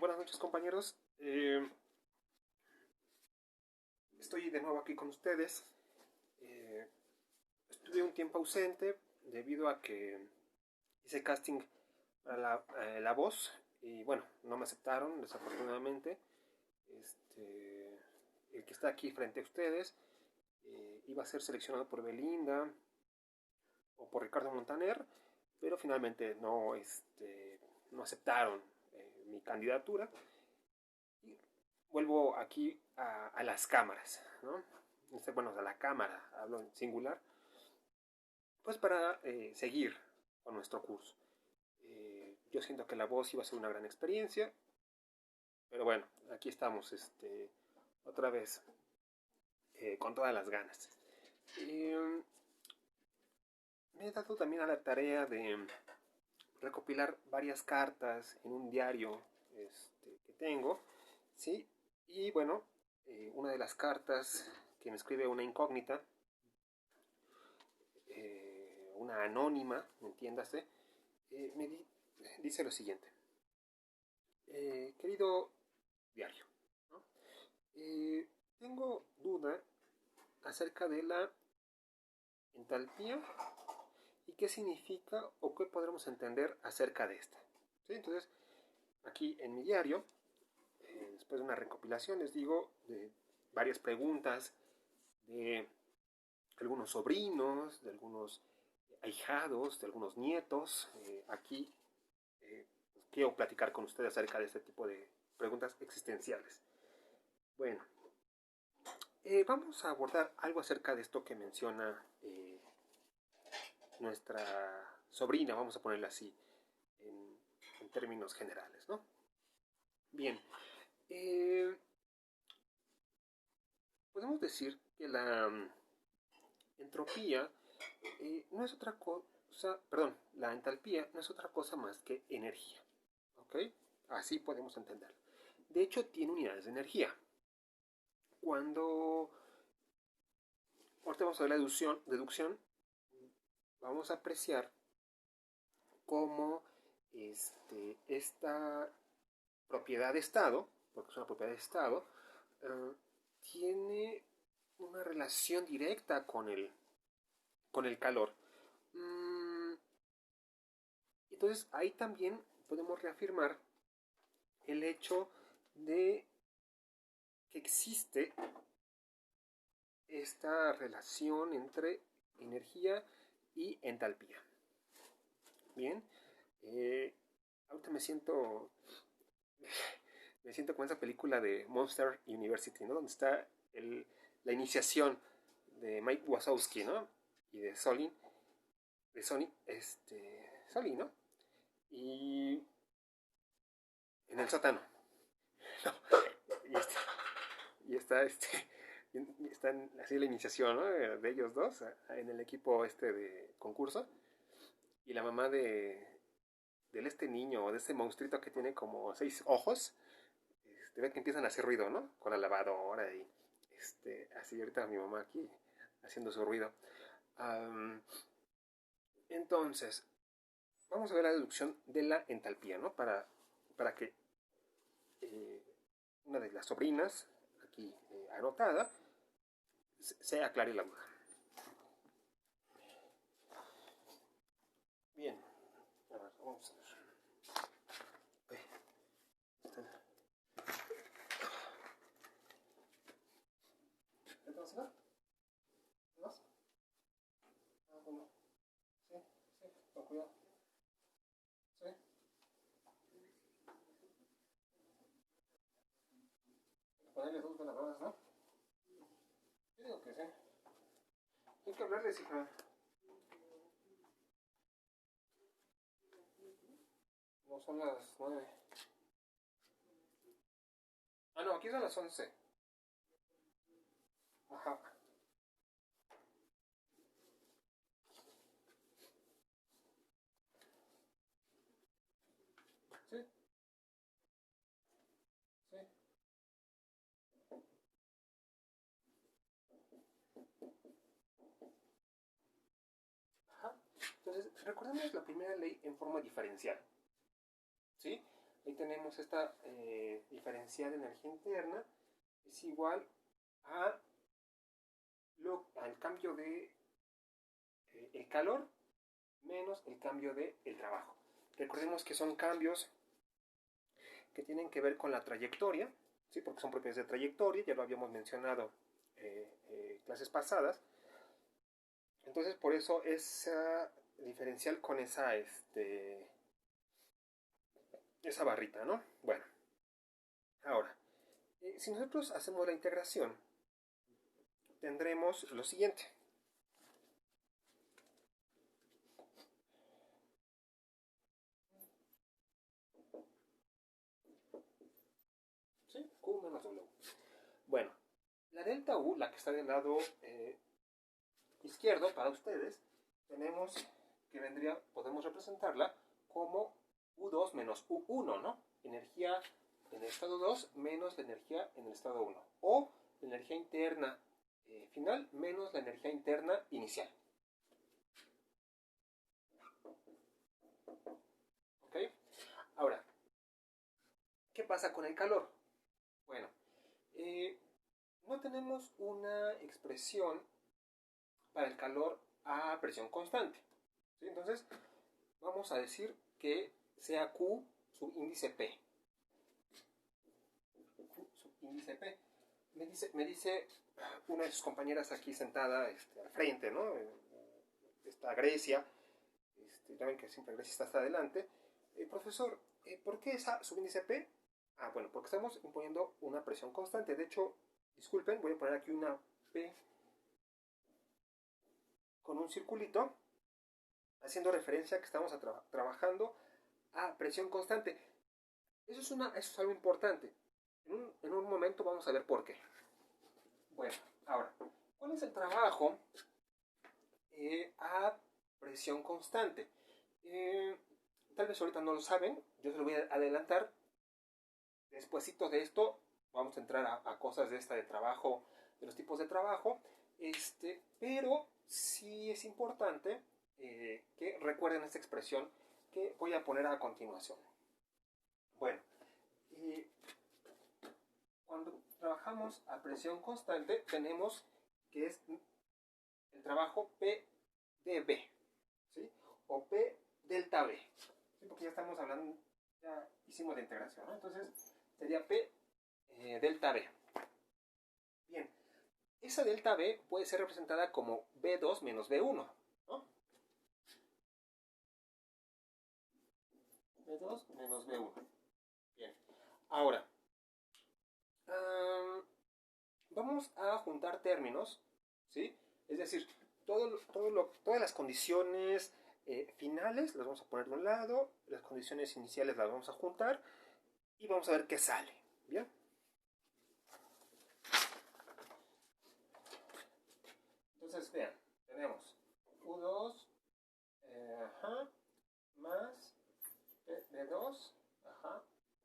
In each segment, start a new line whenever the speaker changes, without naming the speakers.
Buenas noches, compañeros. Estoy de nuevo aquí con ustedes. Estuve un tiempo ausente debido a que hice casting para la voz y bueno, no me aceptaron desafortunadamente. El que está aquí frente a ustedes iba a ser seleccionado por Belinda o por Ricardo Montaner, pero finalmente no aceptaron mi candidatura. Y vuelvo aquí a las cámaras, ¿no? Bueno, a la cámara, hablo en singular, pues para seguir con nuestro curso. Yo siento que la voz iba a ser una gran experiencia, pero bueno, aquí estamos otra vez con todas las ganas. Me he dado también a la tarea de recopilar varias cartas en un diario que tengo, ¿sí? Y bueno, una de las cartas que me escribe una incógnita, una anónima, entiéndase, dice lo siguiente. Querido diario, ¿no? Tengo duda acerca de la entalpía y qué significa o qué podremos entender acerca de esta. ¿Sí? Entonces, aquí en mi diario, después de una recopilación, les digo de varias preguntas de algunos sobrinos, de algunos ahijados, de algunos nietos. Aquí pues, quiero platicar con ustedes acerca de este tipo de preguntas existenciales. Bueno, vamos a abordar algo acerca de esto que menciona nuestra sobrina, vamos a ponerla así, en términos generales, ¿no? Bien, podemos decir que la entropía no es otra cosa, perdón, la entalpía no es otra cosa más que energía, ¿ok? Así podemos entenderlo. De hecho, tiene unidades de energía. Cuando ahorita vamos a ver la deducción, vamos a apreciar cómo esta propiedad de Estado, porque es una propiedad de Estado, tiene una relación directa con el calor. Entonces ahí también podemos reafirmar el hecho de que existe esta relación entre energía y entalpía. Bien, ahorita me siento con esa película de Monster University, ¿no? Donde está la iniciación de Mike Wazowski, ¿no? Y de Sully, Sully, ¿no? Y en el sótano. No, y está así la iniciación, ¿no? De ellos dos en el equipo de concurso, y la mamá de niño o de este monstruito que tiene como 6 ojos, ve que empiezan a hacer ruido, ¿no? Con la lavadora y así ahorita mi mamá aquí haciendo su ruido. Entonces, vamos a ver la deducción de la entalpía, ¿no? Para que una de las sobrinas, aquí anotada, se aclare la duda. Bien, a ver, vamos a ver. ¿Entonces no? ¿No? Ah, bueno. Sí, con cuidado. Sí. Hay que ponerle dos veladoras, ¿no? Yo digo que sí. Hay que hablarles, hija. No son las 9. Ah, no, aquí son las 11. Ajá. Sí, sí. Ajá. Entonces, recordemos la primera ley en forma diferencial. ¿Sí? Ahí tenemos esta diferencial de energía interna es igual a al cambio de el calor menos el cambio de el trabajo. Recordemos que son cambios que tienen que ver con la trayectoria, ¿sí? Porque son propiedades de trayectoria, ya lo habíamos mencionado clases pasadas. Entonces, por eso esa diferencial con esa barrita, ¿no? Bueno, ahora, si nosotros hacemos la integración, tendremos lo siguiente. ¿Sí? Q menos W. Bueno, la delta U, la que está del lado izquierdo para ustedes, tenemos que podemos representarla como U2 menos U1, ¿no? Energía en el estado 2 menos la energía en el estado 1. O la energía interna final menos la energía interna inicial. ¿Ok? Ahora, ¿qué pasa con el calor? Bueno, no tenemos una expresión para el calor a presión constante. ¿Sí? Entonces, vamos a decir que sea Q subíndice P. Q subíndice P. Me dice una de sus compañeras aquí sentada al frente, ¿no? Está Grecia. Ya ven que siempre Grecia está hasta adelante. Profesor, ¿por qué esa subíndice P? Ah, bueno, porque estamos imponiendo una presión constante. De hecho, disculpen, voy a poner aquí una P con un circulito, haciendo referencia a que estamos trabajando a presión constante. Eso es algo importante. En un momento vamos a ver por qué. Bueno, ahora, ¿cuál es el trabajo a presión constante? Tal vez ahorita no lo saben, yo se lo voy a adelantar. Despuésito de esto vamos a entrar a cosas de trabajo, de los tipos de trabajo, pero sí es importante que recuerden esta expresión que voy a poner a continuación. Bueno, cuando trabajamos a presión constante tenemos que es el trabajo P de B, ¿sí? O P delta B, ¿sí? Porque ya estamos hablando, ya hicimos la integración, ¿no? Entonces sería P delta B. Bien, esa delta B puede ser representada como B2 menos B1, ¿no? B2 menos B1. Bien, ahora, vamos a juntar términos, ¿sí? Es decir, todas las condiciones finales las vamos a poner de un lado, las condiciones iniciales las vamos a juntar y vamos a ver qué sale, ¿bien? Entonces, vean, tenemos U2 más B2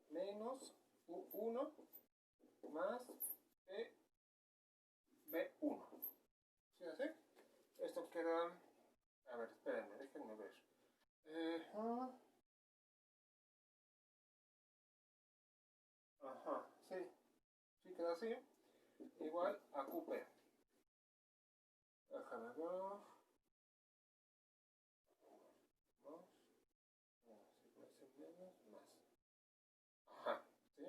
menos U1 más B1. ¿Sí así? Esto queda... A ver, espérenme, déjenme ver. Sí. Sí queda así. Igual a QP. Déjame ver. ¿Sí?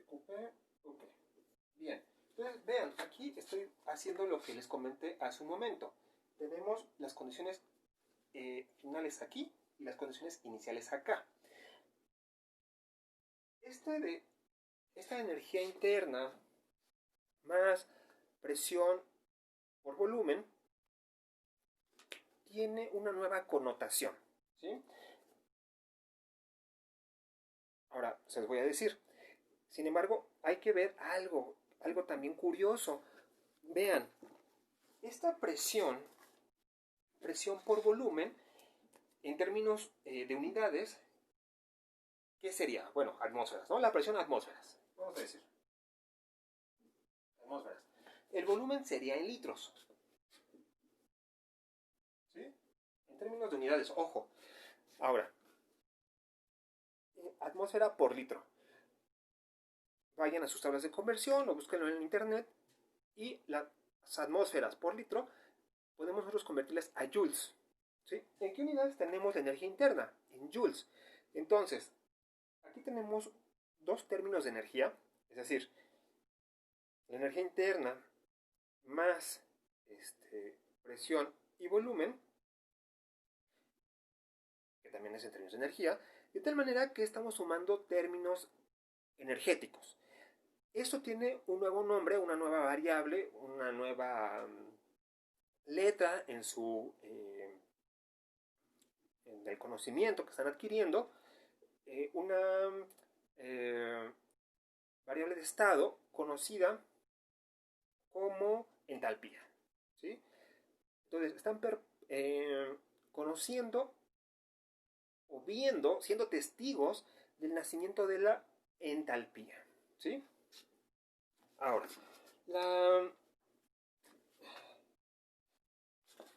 QP, OK. Bien. Entonces, vean, aquí estoy haciendo lo que les comenté hace un momento. Tenemos las condiciones finales aquí y las condiciones iniciales acá. Esta energía interna más presión por volumen tiene una nueva connotación, ¿sí? Ahora, se los voy a decir. Sin embargo, hay que ver algo también curioso. Vean, esta presión por volumen, en términos de unidades, ¿qué sería? Bueno, atmósferas, ¿no? La presión atmósferas, vamos a decir. Atmósferas. El volumen sería en litros. ¿Sí? En términos de unidades, ojo. Ahora, atmósfera por litro. Vayan a sus tablas de conversión o búsquenlo en internet y las atmósferas por litro podemos nosotros convertirlas a joules. ¿Sí? ¿En qué unidades tenemos la energía interna? En joules. Entonces, aquí tenemos dos términos de energía, es decir, la energía interna más presión y volumen, que también es en términos de energía, de tal manera que estamos sumando términos energéticos. Esto tiene un nuevo nombre, una nueva variable, una nueva letra en en el conocimiento que están adquiriendo, una variable de estado conocida como entalpía. ¿Sí? Entonces, están conociendo o viendo, siendo testigos del nacimiento de la entalpía. ¿Sí? Ahora,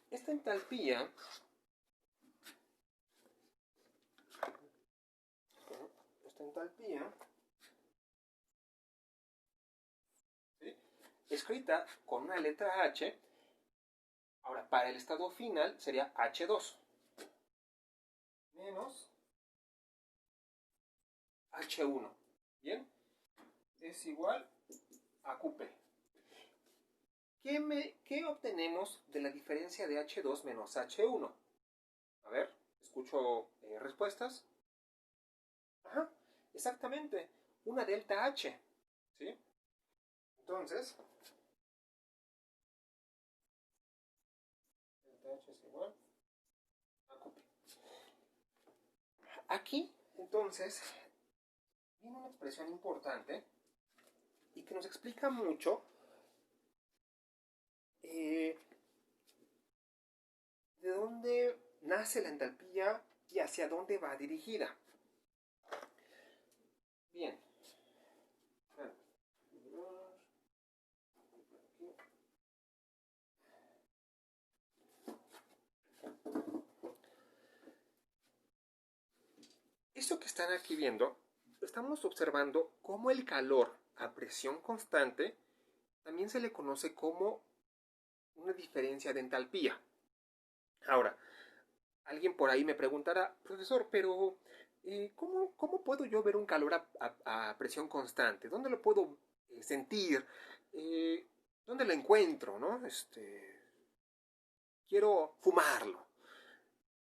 esta entalpía ¿sí? Escrita con una letra H. Ahora, para el estado final sería H2 menos H1. ¿Bien? Es igual a QP. ¿Qué obtenemos de la diferencia de H2 menos H1? A ver, escucho respuestas. Ajá, exactamente, una delta H. ¿Sí? Entonces, delta H es igual a QP. Aquí, entonces, viene una expresión importante y que nos explica mucho de dónde nace la entalpía y hacia dónde va dirigida. Bien. Esto que están aquí viendo, estamos observando cómo el calor a presión constante también se le conoce como una diferencia de entalpía. Ahora, alguien por ahí me preguntará, profesor, pero ¿cómo puedo yo ver un calor a presión constante? ¿Dónde lo puedo sentir? ¿Dónde lo encuentro? ¿No? Quiero fumarlo.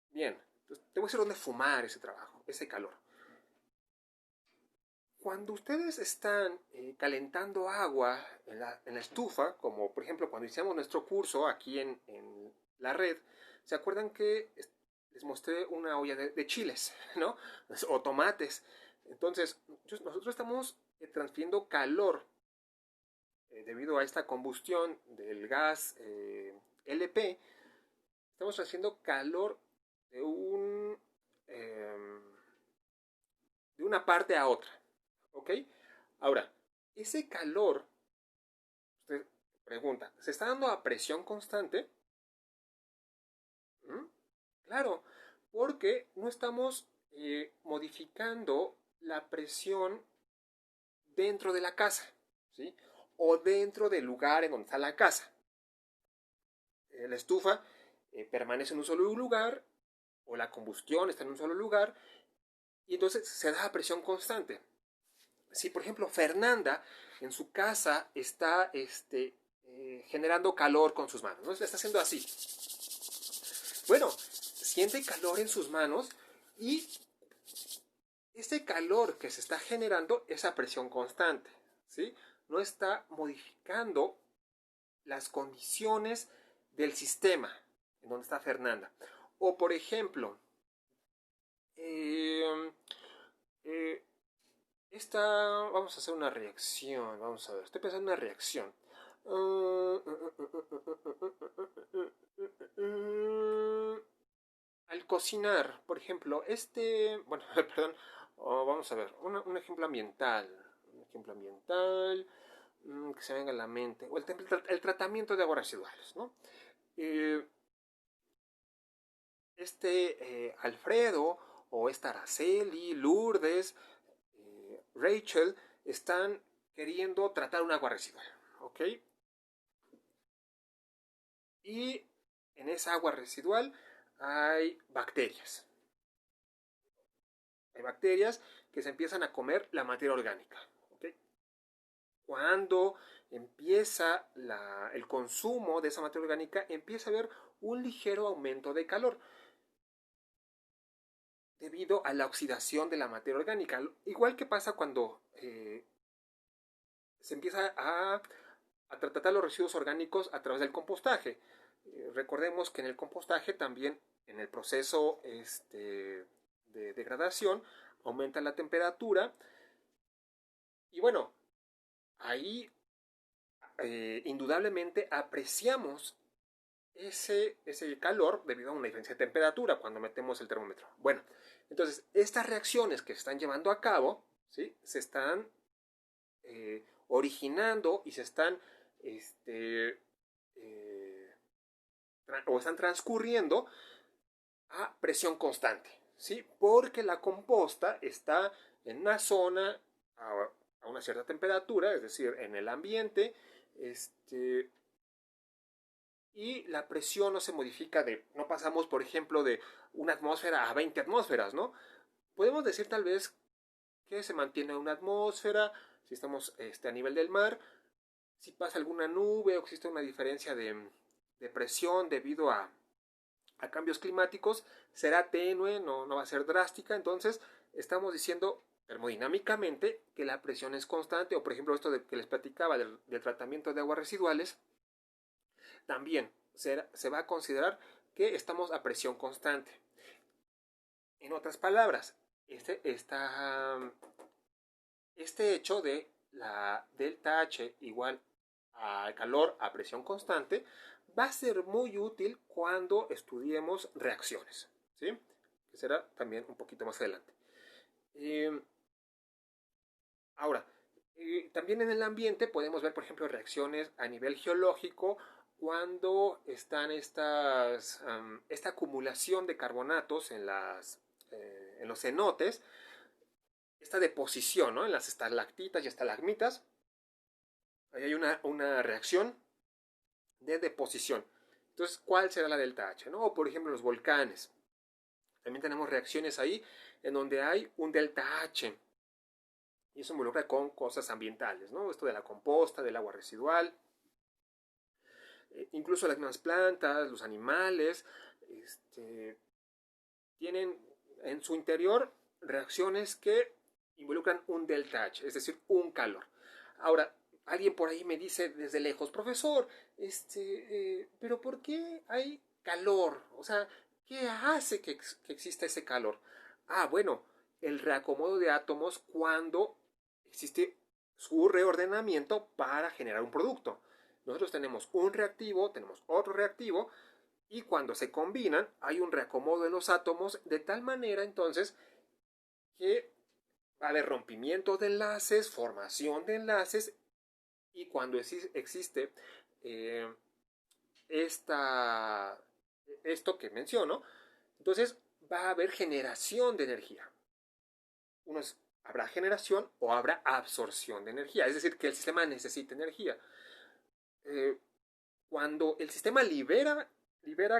Bien, entonces, te voy a decir dónde fumar ese trabajo, ese calor. Cuando ustedes están calentando agua en la estufa, como por ejemplo cuando iniciamos nuestro curso aquí en la red, ¿se acuerdan que les mostré una olla de chiles, ¿no? O tomates. Entonces, nosotros estamos transfiriendo calor debido a esta combustión del gas LP. Estamos haciendo calor de de una parte a otra. ¿Ok? Ahora, ese calor, usted pregunta, ¿se está dando a presión constante? ¿Mm? Claro, porque no estamos modificando la presión dentro de la casa, ¿sí? O dentro del lugar en donde está la casa. La estufa permanece en un solo lugar, o la combustión está en un solo lugar, y entonces se da a presión constante. Si, por ejemplo, Fernanda en su casa está generando calor con sus manos, ¿no? Está haciendo así. Bueno, siente calor en sus manos y este calor que se está generando es a presión constante, ¿sí? No está modificando las condiciones del sistema en donde está Fernanda. O, por ejemplo, vamos a hacer una reacción, vamos a ver, estoy pensando en una reacción. Al cocinar, por ejemplo, bueno, perdón, vamos a ver, un ejemplo ambiental, que se venga a la mente, o el tratamiento de aguas residuales, ¿no? Alfredo o esta Araceli, Lourdes, Rachel, están queriendo tratar un agua residual, ¿ok? Y en esa agua residual hay bacterias. Hay bacterias que se empiezan a comer la materia orgánica, ¿ok? Cuando empieza el consumo de esa materia orgánica, empieza a haber un ligero aumento de calor debido a la oxidación de la materia orgánica. Igual que pasa cuando se empieza a tratar los residuos orgánicos a través del compostaje. Recordemos que en el compostaje también, en el proceso de degradación, aumenta la temperatura y bueno, ahí indudablemente apreciamos ese calor debido a una diferencia de temperatura cuando metemos el termómetro. Bueno, entonces estas reacciones que se están llevando a cabo, ¿sí?, se están originando y se están o están transcurriendo a presión constante, ¿sí? Porque la composta está en una zona a una cierta temperatura, es decir, en el ambiente, y la presión no se modifica no pasamos, por ejemplo, de una atmósfera a 20 atmósferas, ¿no? Podemos decir tal vez que se mantiene una atmósfera, si estamos a nivel del mar, si pasa alguna nube o existe una diferencia de presión debido a cambios climáticos, será tenue, no va a ser drástica. Entonces estamos diciendo termodinámicamente que la presión es constante, o por ejemplo esto que les platicaba del tratamiento de aguas residuales, también se va a considerar que estamos a presión constante. En otras palabras, este hecho de la delta H igual al calor a presión constante va a ser muy útil cuando estudiemos reacciones, ¿sí?, que será también un poquito más adelante. Ahora, también en el ambiente podemos ver, por ejemplo, reacciones a nivel geológico cuando están esta acumulación de carbonatos en los cenotes, esta deposición, ¿no?, en las estalactitas y estalagmitas. Ahí hay una reacción de deposición. Entonces, ¿cuál será la delta H? ¿No? O por ejemplo, los volcanes. También tenemos reacciones ahí en donde hay un delta H. Y eso involucra con cosas ambientales, ¿no? Esto de la composta, del agua residual. Incluso las mismas plantas, los animales, tienen en su interior reacciones que involucran un delta H, es decir, un calor. Ahora, alguien por ahí me dice desde lejos, profesor, pero ¿por qué hay calor? O sea, ¿qué hace que exista ese calor? Ah, bueno, el reacomodo de átomos cuando existe su reordenamiento para generar un producto. Nosotros tenemos un reactivo, tenemos otro reactivo, y cuando se combinan hay un reacomodo de los átomos de tal manera entonces que va a haber rompimiento de enlaces, formación de enlaces, y cuando existe esto que menciono, entonces va a haber generación de energía. Habrá generación o habrá absorción de energía, es decir, que el sistema necesita energía. Cuando el sistema libera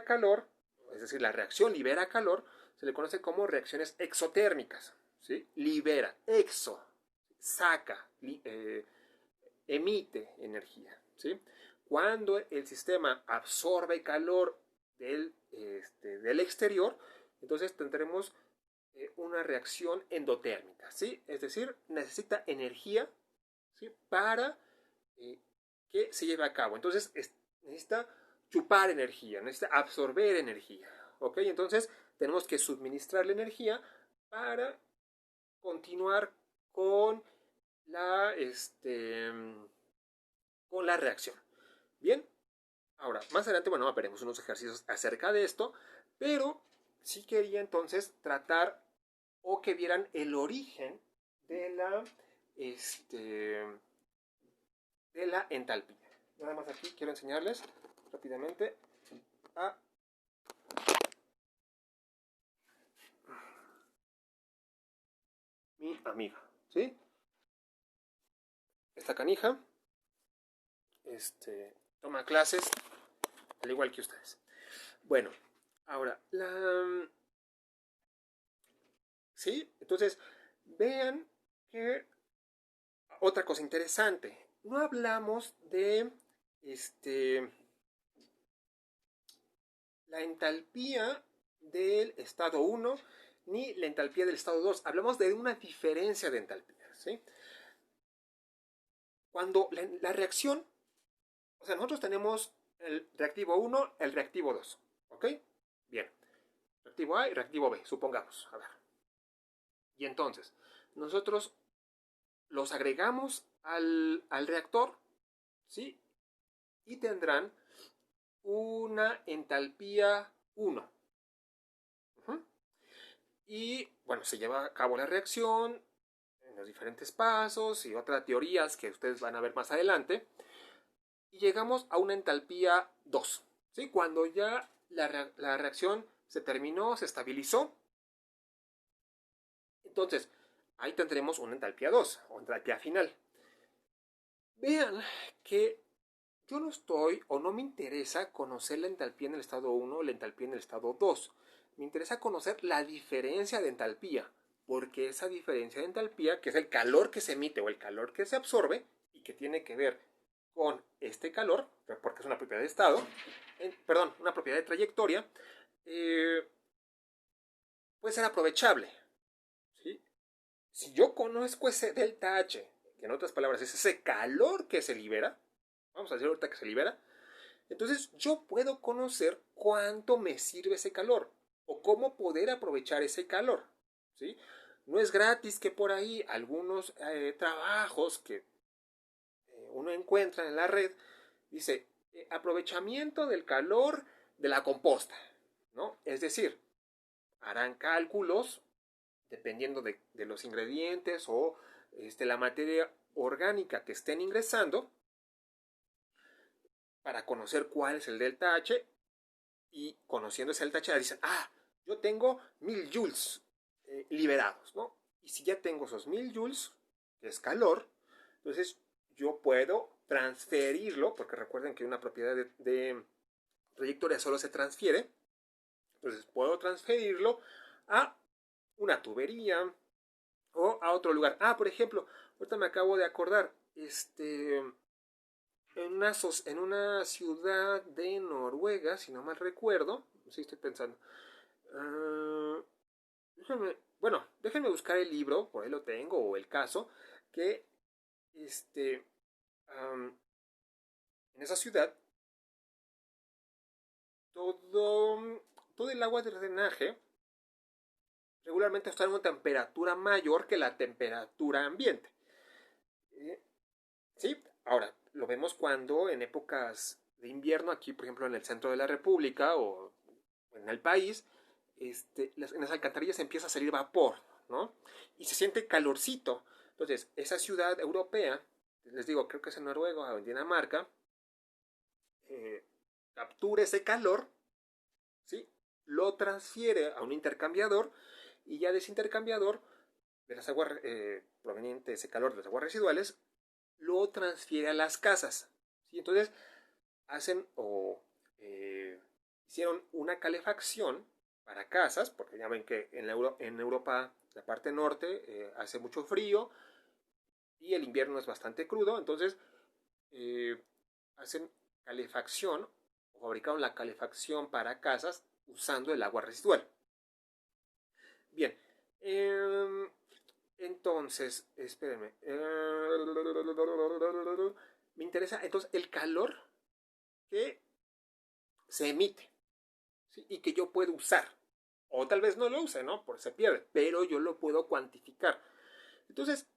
calor, es decir, la reacción libera calor, se le conoce como reacciones exotérmicas, ¿sí? Libera, saca, emite energía, ¿sí? Cuando el sistema absorbe calor del exterior, entonces tendremos una reacción endotérmica, ¿sí? Es decir, necesita energía, ¿sí?, para que se lleve a cabo. Entonces necesita chupar energía, necesita absorber energía, ¿ok? Entonces tenemos que suministrarle energía para continuar con con la reacción. Bien, ahora, más adelante, bueno, veremos unos ejercicios acerca de esto, pero sí quería entonces tratar o que vieran el origen de la entalpía. Nada más aquí quiero enseñarles rápidamente a amiga, ¿sí? Esta canija, toma clases al igual que ustedes. Bueno, ahora, ¿sí? Entonces, vean que otra cosa interesante. No hablamos de la entalpía del estado 1 ni la entalpía del estado 2. Hablamos de una diferencia de entalpía, ¿sí? Cuando la reacción, o sea, nosotros tenemos el reactivo 1, el reactivo 2, ¿ok? Bien. Reactivo A y reactivo B, supongamos. A ver. Y entonces, nosotros los agregamos al reactor, ¿sí? Y tendrán una entalpía 1. Y bueno, se lleva a cabo la reacción en los diferentes pasos y otras teorías que ustedes van a ver más adelante. Y llegamos a una entalpía 2, ¿sí? Cuando ya la reacción se terminó, se estabilizó. Entonces, ahí tendremos una entalpía 2 o entalpía final. Vean que yo no estoy o no me interesa conocer la entalpía en el estado 1 o la entalpía en el estado 2. Me interesa conocer la diferencia de entalpía, porque esa diferencia de entalpía, que es el calor que se emite o el calor que se absorbe, y que tiene que ver con este calor, porque es una propiedad de estado, perdón, una propiedad de trayectoria, puede ser aprovechable, ¿sí? Si yo conozco ese delta H, que en otras palabras es ese calor que se libera, vamos a decir ahorita que se libera, entonces yo puedo conocer cuánto me sirve ese calor o cómo poder aprovechar ese calor, ¿sí? No es gratis que por ahí algunos trabajos que uno encuentra en la red dice aprovechamiento del calor de la composta, ¿no? Es decir, harán cálculos dependiendo de los ingredientes o la materia orgánica que estén ingresando para conocer cuál es el delta H, y conociendo ese delta H dicen, yo tengo 1000 joules liberados, ¿no? Y si ya tengo esos 1000 joules, que es calor, entonces yo puedo transferirlo, porque recuerden que una propiedad de trayectoria solo se transfiere, entonces puedo transferirlo a una tubería o a otro lugar. Por ejemplo, ahorita me acabo de acordar, en una ciudad de Noruega, si no mal recuerdo, sí estoy pensando, déjenme buscar el libro, por ahí lo tengo, o el caso, que en esa ciudad todo el agua de drenaje regularmente está en una temperatura mayor que la temperatura ambiente. ¿Sí? Ahora, lo vemos cuando en épocas de invierno, aquí por ejemplo en el centro de la República o en el país, en las alcantarillas empieza a salir vapor, ¿no? Y se siente calorcito. Entonces, esa ciudad europea, les digo, creo que es en Noruega o en Dinamarca, captura ese calor, ¿sí? Lo transfiere a un intercambiador y ya de ese intercambiador, de las aguas proveniente de ese calor de las aguas residuales, lo transfiere a las casas, ¿sí? Entonces, hacen o hicieron una calefacción para casas, porque ya ven que en Europa, la parte norte, hace mucho frío y el invierno es bastante crudo, entonces hacen calefacción o fabricaron la calefacción para casas usando el agua residual. Bien, entonces, espérenme. Me interesa entonces el calor que se emite, ¿sí? Y que yo puedo usar. O tal vez no lo use, ¿no? Porque se pierde, pero yo lo puedo cuantificar. Entonces,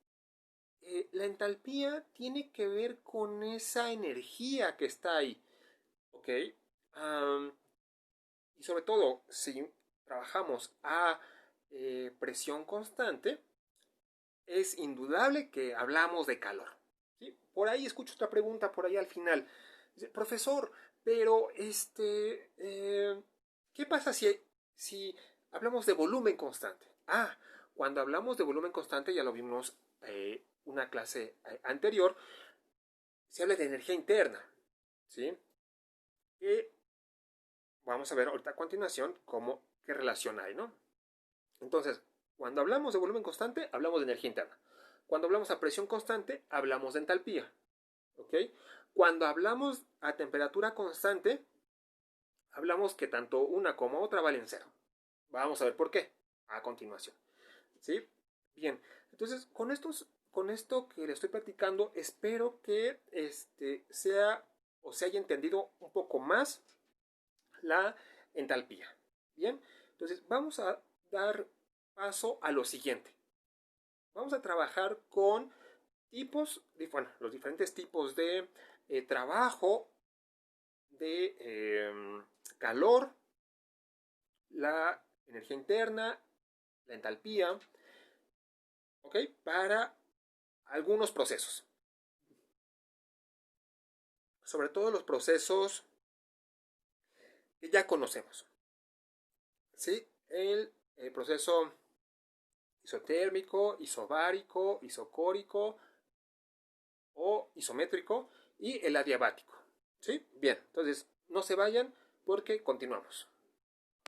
la entalpía tiene que ver con esa energía que está ahí, ¿ok? Y sobre todo, si trabajamos a presión constante, es indudable que hablamos de calor, ¿sí? Por ahí escucho otra pregunta, por ahí al final. Dice, profesor, pero ¿qué pasa si hablamos de volumen constante? cuando hablamos de volumen constante, ya lo vimos una clase anterior, se habla de energía interna, ¿sí? Que vamos a ver ahorita a continuación qué relación hay, ¿no? Entonces, cuando hablamos de volumen constante, hablamos de energía interna. Cuando hablamos a presión constante, hablamos de entalpía, ¿ok? Cuando hablamos a temperatura constante, hablamos que tanto una como otra valen cero. Vamos a ver por qué a continuación, ¿sí? Bien, entonces con esto que le estoy platicando, espero que sea o se haya entendido un poco más la entalpía. Bien, entonces vamos a dar paso a lo siguiente. Vamos a trabajar con los diferentes tipos de trabajo, de calor, la energía interna, la entalpía, ¿ok? Para algunos procesos. Sobre todo los procesos que ya conocemos, ¿sí? El proceso isotérmico, isobárico, isocórico o isométrico y el adiabático, ¿sí? Bien, entonces no se vayan porque continuamos.